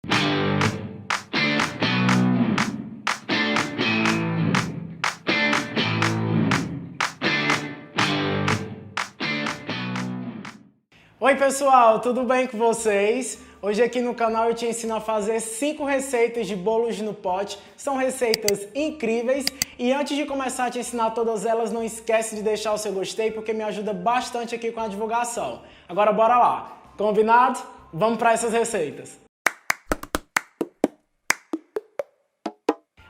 Oi pessoal, tudo bem com vocês? Hoje aqui no canal eu te ensino a fazer 5 receitas de bolos no pote. São receitas incríveis e antes de começar a te ensinar todas elas, não esquece de deixar o seu gostei porque me ajuda bastante aqui com a divulgação. Agora bora lá, combinado? Vamos para essas receitas.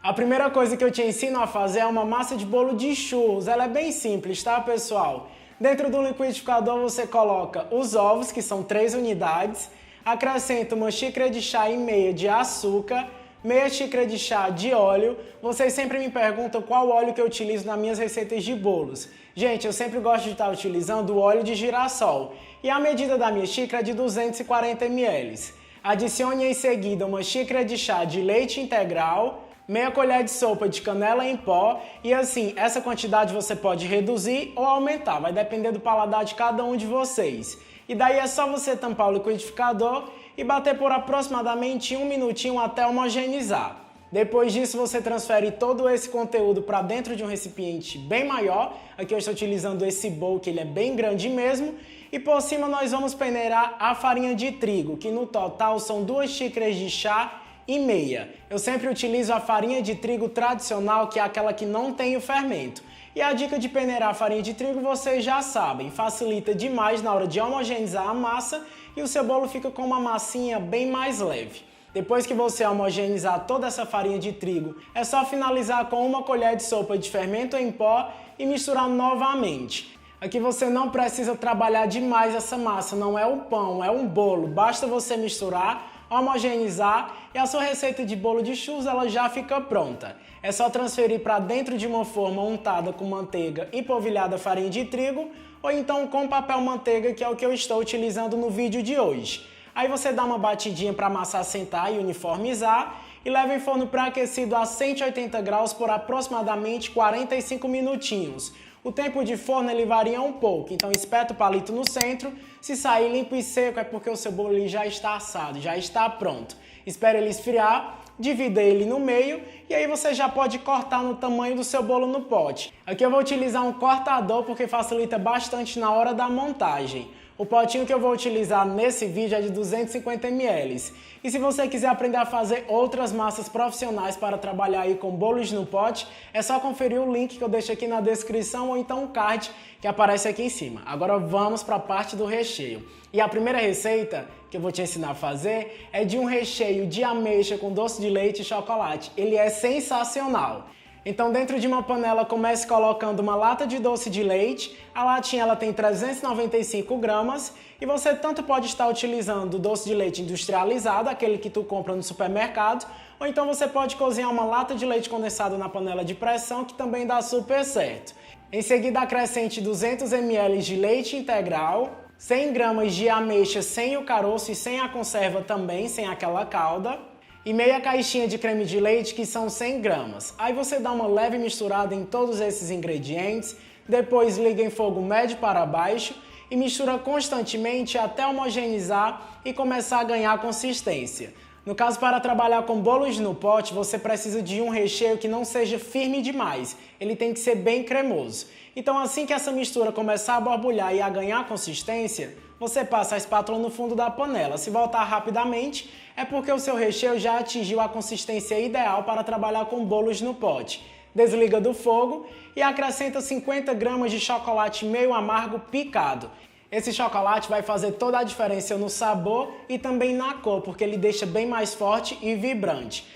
A primeira coisa que eu te ensino a fazer é uma massa de bolo de churros. Ela é bem simples, tá pessoal? Dentro do liquidificador você coloca os ovos, que são 3 unidades, acrescenta uma xícara de chá e meia de açúcar, meia xícara de chá de óleo. Vocês sempre me perguntam qual óleo que eu utilizo nas minhas receitas de bolos. Gente, eu sempre gosto de estar utilizando o óleo de girassol e a medida da minha xícara é de 240 ml. Adicione em seguida uma xícara de chá de leite integral, meia colher de sopa de canela em pó e assim, essa quantidade você pode reduzir ou aumentar, vai depender do paladar de cada um de vocês. E daí é só você tampar o liquidificador e bater por aproximadamente 1 minutinho até homogeneizar. Depois disso você transfere todo esse conteúdo para dentro de um recipiente bem maior, aqui eu estou utilizando esse bowl que ele é bem grande mesmo, e por cima nós vamos peneirar a farinha de trigo, que no total são 2 xícaras de chá e meia. Eu sempre utilizo a farinha de trigo tradicional, que é aquela que não tem o fermento. E a dica de peneirar a farinha de trigo vocês já sabem, facilita demais na hora de homogeneizar a massa e o seu bolo fica com uma massinha bem mais leve. Depois que você homogeneizar toda essa farinha de trigo, é só finalizar com 1 colher de sopa de fermento em pó e misturar novamente. Aqui você não precisa trabalhar demais essa massa, não é um pão, é um bolo, basta você misturar, homogeneizar e a sua receita de bolo de churros ela já fica pronta. É só transferir para dentro de uma forma untada com manteiga e polvilhada farinha de trigo ou então com papel manteiga, que é o que eu estou utilizando no vídeo de hoje. Aí você dá uma batidinha para a massa assentar e uniformizar e leva em forno pré-aquecido a 180 graus por aproximadamente 45 minutinhos. O tempo de forno ele varia um pouco, então espeta o palito no centro. Se sair limpo e seco é porque o seu bolo ele já está assado, já está pronto. Espere ele esfriar, divida ele no meio e aí você já pode cortar no tamanho do seu bolo no pote. Aqui eu vou utilizar um cortador porque facilita bastante na hora da montagem. O potinho que eu vou utilizar nesse vídeo é de 250 ml. E se você quiser aprender a fazer outras massas profissionais para trabalhar aí com bolos no pote, é só conferir o link que eu deixo aqui na descrição ou então o card que aparece aqui em cima. Agora vamos para a parte do recheio. E a primeira receita que eu vou te ensinar a fazer é de um recheio de ameixa com doce de leite e chocolate. Ele é sensacional! Então dentro de uma panela comece colocando uma lata de doce de leite, a latinha ela tem 395 gramas e você tanto pode estar utilizando doce de leite industrializado, aquele que tu compra no supermercado, ou então você pode cozinhar uma lata de leite condensado na panela de pressão que também dá super certo. Em seguida acrescente 200 ml de leite integral, 100 gramas de ameixa sem o caroço e sem a conserva também, sem aquela calda, e meia caixinha de creme de leite, que são 100 gramas. Aí você dá uma leve misturada em todos esses ingredientes, depois liga em fogo médio para baixo e mistura constantemente até homogeneizar e começar a ganhar consistência. No caso, para trabalhar com bolos no pote, você precisa de um recheio que não seja firme demais, ele tem que ser bem cremoso. Então assim que essa mistura começar a borbulhar e a ganhar consistência, você passa a espátula no fundo da panela. Se voltar rapidamente, é porque o seu recheio já atingiu a consistência ideal para trabalhar com bolos no pote. Desliga do fogo e acrescenta 50 gramas de chocolate meio amargo picado. Esse chocolate vai fazer toda a diferença no sabor e também na cor, porque ele deixa bem mais forte e vibrante.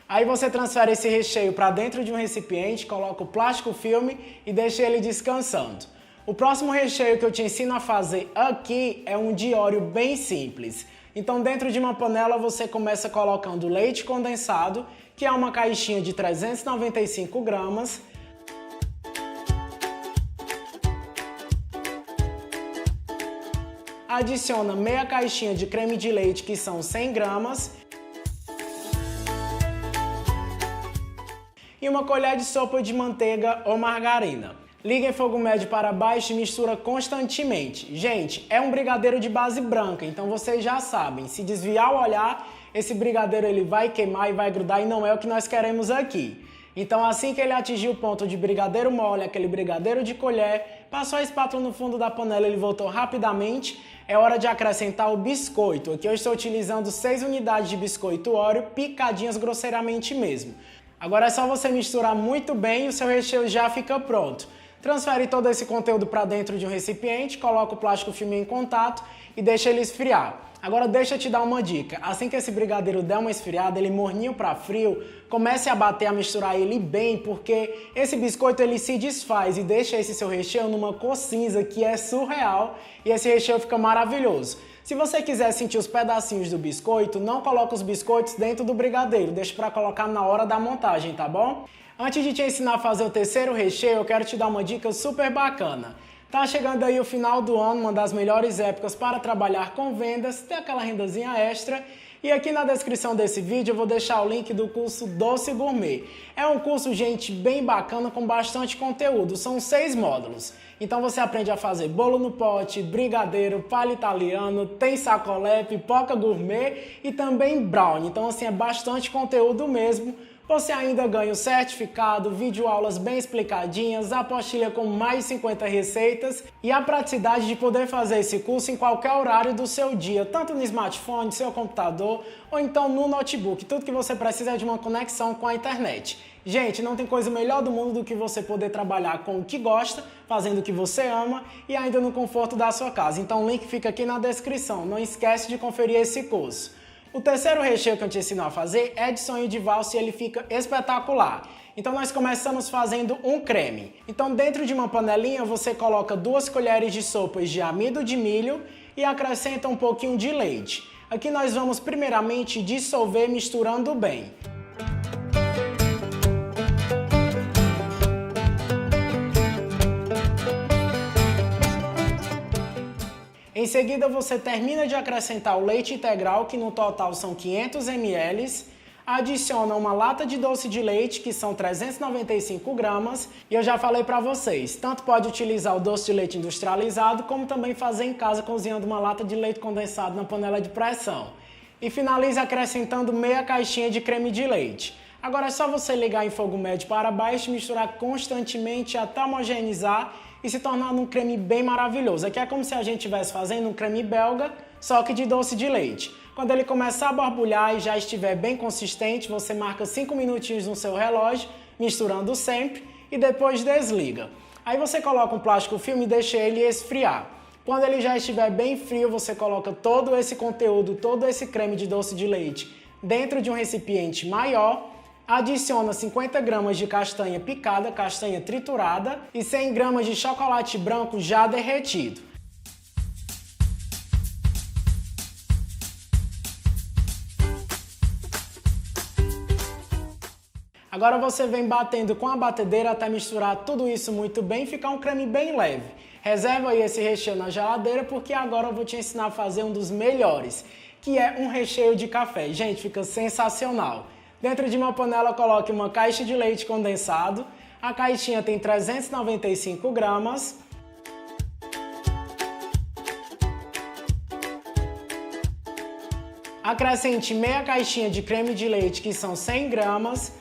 Aí você transfere esse recheio para dentro de um recipiente, coloca o plástico filme e deixa ele descansando. O próximo recheio que eu te ensino a fazer aqui é um de Oreo bem simples. Então dentro de uma panela você começa colocando leite condensado, que é uma caixinha de 395 gramas. Adiciona meia caixinha de creme de leite, que são 100 gramas. e uma colher de sopa de manteiga ou margarina. Liga em fogo médio para baixo e mistura constantemente. Gente, é um brigadeiro de base branca, então vocês já sabem, se desviar o olhar, esse brigadeiro ele vai queimar e vai grudar e não é o que nós queremos aqui. Então assim que ele atingir o ponto de brigadeiro mole, aquele brigadeiro de colher, passou a espátula no fundo da panela, ele voltou rapidamente, é hora de acrescentar o biscoito. Aqui eu estou utilizando 6 unidades de biscoito Oreo, picadinhas grosseiramente mesmo. Agora é só você misturar muito bem e o seu recheio já fica pronto. Transfere todo esse conteúdo para dentro de um recipiente, coloca o plástico filme em contato e deixa ele esfriar. Agora deixa eu te dar uma dica, assim que esse brigadeiro der uma esfriada, ele morninho para frio, comece a bater, a misturar ele bem, porque esse biscoito ele se desfaz e deixa esse seu recheio numa cor cinza que é surreal e esse recheio fica maravilhoso. Se você quiser sentir os pedacinhos do biscoito, não coloque os biscoitos dentro do brigadeiro, deixa para colocar na hora da montagem, tá bom? Antes de te ensinar a fazer o terceiro recheio, eu quero te dar uma dica super bacana. Tá chegando aí o final do ano, uma das melhores épocas para trabalhar com vendas, ter aquela rendazinha extra. E aqui na descrição desse vídeo eu vou deixar o link do curso Doce Gourmet. É um curso, gente, bem bacana, com bastante conteúdo. São 6 módulos. Então você aprende a fazer bolo no pote, brigadeiro, palha italiano, tem sacolé, pipoca gourmet e também brownie. Então assim, é bastante conteúdo mesmo. Você ainda ganha o certificado, videoaulas bem explicadinhas, apostila com mais de 50 receitas e a praticidade de poder fazer esse curso em qualquer horário do seu dia, tanto no smartphone, seu computador ou então no notebook. Tudo que você precisa é de uma conexão com a internet. Gente, não tem coisa melhor do mundo do que você poder trabalhar com o que gosta, fazendo o que você ama e ainda no conforto da sua casa. Então o link fica aqui na descrição. Não esquece de conferir esse curso. O terceiro recheio que eu te ensino a fazer é de sonho de valsa e ele fica espetacular. Então nós começamos fazendo um creme. Então dentro de uma panelinha você coloca 2 colheres de sopa de amido de milho e acrescenta um pouquinho de leite. Aqui nós vamos primeiramente dissolver misturando bem. Em seguida você termina de acrescentar o leite integral, que no total são 500 ml, adiciona uma lata de doce de leite, que são 395 gramas, e eu já falei para vocês, tanto pode utilizar o doce de leite industrializado, como também fazer em casa cozinhando uma lata de leite condensado na panela de pressão. E finaliza acrescentando meia caixinha de creme de leite. Agora é só você ligar em fogo médio para baixo, misturar constantemente até homogeneizar e se tornar um creme bem maravilhoso. Aqui é como se a gente estivesse fazendo um creme belga, só que de doce de leite. Quando ele começar a borbulhar e já estiver bem consistente, você marca 5 minutinhos no seu relógio, misturando sempre e depois desliga. Aí você coloca um plástico filme e deixa ele esfriar. Quando ele já estiver bem frio, você coloca todo esse conteúdo, todo esse creme de doce de leite dentro de um recipiente maior. Adiciona 50 gramas de castanha picada, castanha triturada e 100 gramas de chocolate branco já derretido. Agora você vem batendo com a batedeira até misturar tudo isso muito bem e ficar um creme bem leve. Reserva aí esse recheio na geladeira porque agora eu vou te ensinar a fazer um dos melhores, que é um recheio de café. Gente, fica sensacional. Dentro de uma panela coloque uma caixa de leite condensado, a caixinha tem 395 gramas. Acrescente meia caixinha de creme de leite, que são 100 gramas.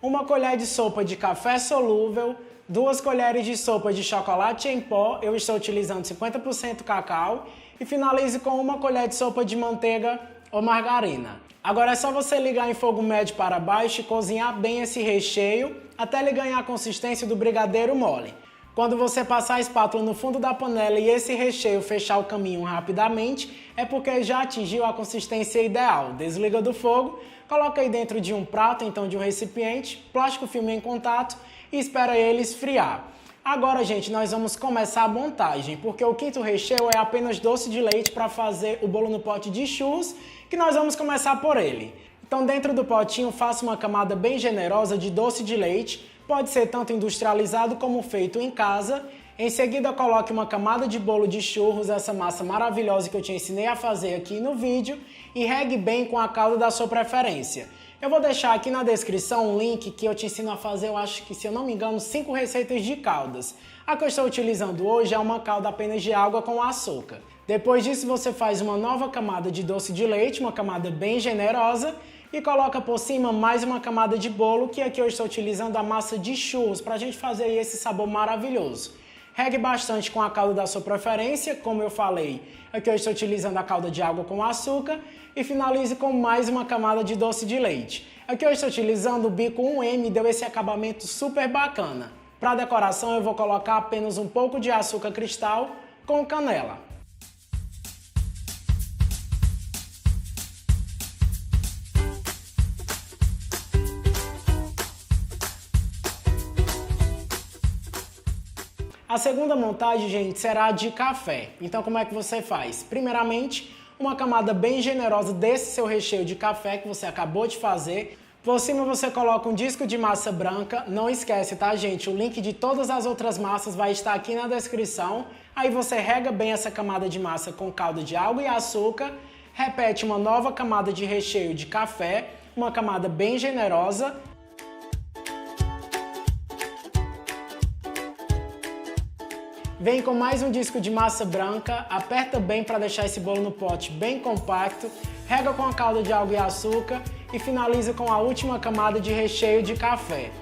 Uma colher de sopa de café solúvel, 2 colheres de sopa de chocolate em pó, eu estou utilizando 50% cacau, e finalize com uma colher de sopa de manteiga ou margarina. Agora é só você ligar em fogo médio para baixo e cozinhar bem esse recheio até ele ganhar a consistência do brigadeiro mole. Quando você passar a espátula no fundo da panela e esse recheio fechar o caminho rapidamente, é porque já atingiu a consistência ideal. Desliga do fogo, coloca aí dentro de um prato, então de um recipiente, plástico filme em contato e espera ele esfriar. Agora, gente, nós vamos começar a montagem, porque o quinto recheio é apenas doce de leite para fazer o bolo no pote de churros, que nós vamos começar por ele. Então, dentro do potinho, faça uma camada bem generosa de doce de leite, pode ser tanto industrializado como feito em casa. Em seguida, coloque uma camada de bolo de churros, essa massa maravilhosa que eu te ensinei a fazer aqui no vídeo, e regue bem com a calda da sua preferência. Eu vou deixar aqui na descrição um link que eu te ensino a fazer, eu acho que, se eu não me engano, 5 receitas de caldas. A que eu estou utilizando hoje é uma calda apenas de água com açúcar. Depois disso, você faz uma nova camada de doce de leite, uma camada bem generosa, e coloca por cima mais uma camada de bolo, que aqui eu estou utilizando a massa de churros para a gente fazer esse sabor maravilhoso. Regue bastante com a calda da sua preferência, como eu falei, aqui eu estou utilizando a calda de água com açúcar, e finalize com mais uma camada de doce de leite. Aqui eu estou utilizando o bico 1M, deu esse acabamento super bacana. Para decoração eu vou colocar apenas um pouco de açúcar cristal com canela. A segunda montagem, gente, será de café. Então como é que você faz? Primeiramente, uma camada bem generosa desse seu recheio de café que você acabou de fazer. Por cima você coloca um disco de massa branca. Não esquece, tá, gente? O link de todas as outras massas vai estar aqui na descrição. Aí você rega bem essa camada de massa com calda de água e açúcar. Repete uma nova camada de recheio de café, uma camada bem generosa. Vem com mais um disco de massa branca, aperta bem para deixar esse bolo no pote bem compacto, rega com a calda de água e açúcar e finaliza com a última camada de recheio de café.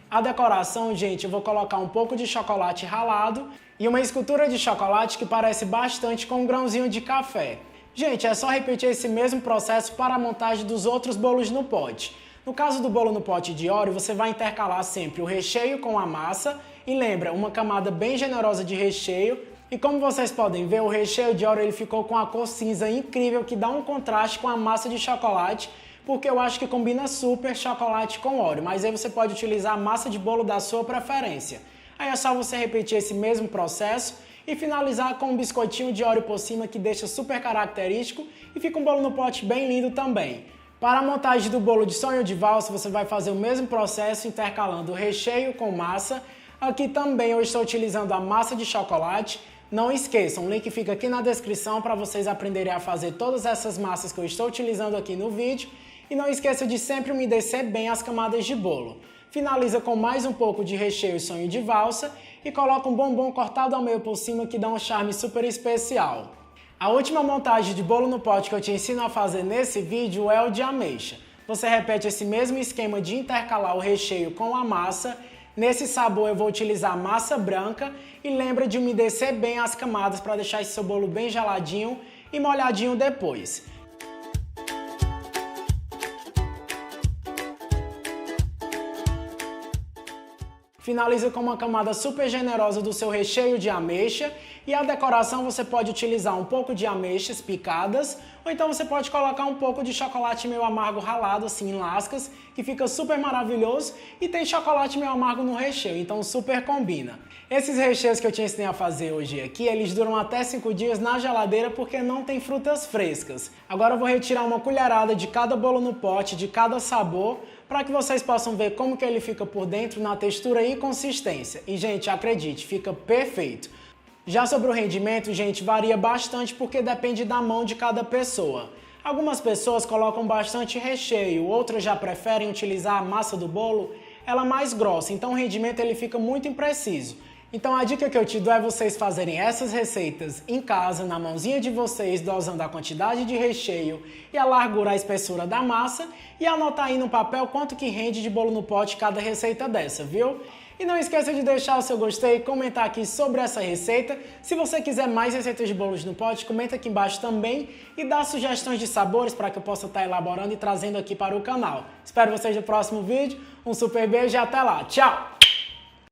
A decoração, gente, eu vou colocar um pouco de chocolate ralado e uma escultura de chocolate que parece bastante com um grãozinho de café. Gente, é só repetir esse mesmo processo para a montagem dos outros bolos no pote. No caso do bolo no pote de Oreo, você vai intercalar sempre o recheio com a massa e lembra, uma camada bem generosa de recheio. E como vocês podem ver, o recheio de Oreo ele ficou com a cor cinza incrível que dá um contraste com a massa de chocolate, porque eu acho que combina super chocolate com Oreo, mas aí você pode utilizar a massa de bolo da sua preferência. Aí é só você repetir esse mesmo processo e finalizar com um biscoitinho de Oreo por cima que deixa super característico e fica um bolo no pote bem lindo também. Para a montagem do bolo de sonho de valsa, você vai fazer o mesmo processo intercalando o recheio com massa. Aqui também eu estou utilizando a massa de chocolate. Não esqueçam, o link fica aqui na descrição para vocês aprenderem a fazer todas essas massas que eu estou utilizando aqui no vídeo. E não esqueça de sempre umedecer bem as camadas de bolo. Finaliza com mais um pouco de recheio sonho de valsa e coloca um bombom cortado ao meio por cima que dá um charme super especial. A última montagem de bolo no pote que eu te ensino a fazer nesse vídeo é o de ameixa. Você repete esse mesmo esquema de intercalar o recheio com a massa. Nesse sabor eu vou utilizar massa branca e lembra de umedecer bem as camadas para deixar esse seu bolo bem geladinho e molhadinho depois. Finaliza com uma camada super generosa do seu recheio de ameixa e a decoração você pode utilizar um pouco de ameixas picadas ou então você pode colocar um pouco de chocolate meio amargo ralado assim em lascas que fica super maravilhoso e tem chocolate meio amargo no recheio, então super combina. Esses recheios que eu te ensinei a fazer hoje aqui, eles duram até 5 dias na geladeira porque não tem frutas frescas. Agora eu vou retirar uma colherada de cada bolo no pote, de cada sabor, para que vocês possam ver como que ele fica por dentro na textura e consistência. E, gente, acredite, fica perfeito. Já sobre o rendimento, gente, varia bastante porque depende da mão de cada pessoa. Algumas pessoas colocam bastante recheio, outras já preferem utilizar a massa do bolo, ela mais grossa, então o rendimento ele fica muito impreciso. Então a dica que eu te dou é vocês fazerem essas receitas em casa, na mãozinha de vocês, dosando a quantidade de recheio e a largura, a espessura da massa e anotar aí no papel quanto que rende de bolo no pote cada receita dessa, viu? E não esqueça de deixar o seu gostei, comentar aqui sobre essa receita. Se você quiser mais receitas de bolos no pote, comenta aqui embaixo também e dá sugestões de sabores para que eu possa estar elaborando e trazendo aqui para o canal. Espero vocês no próximo vídeo, um super beijo e até lá, tchau!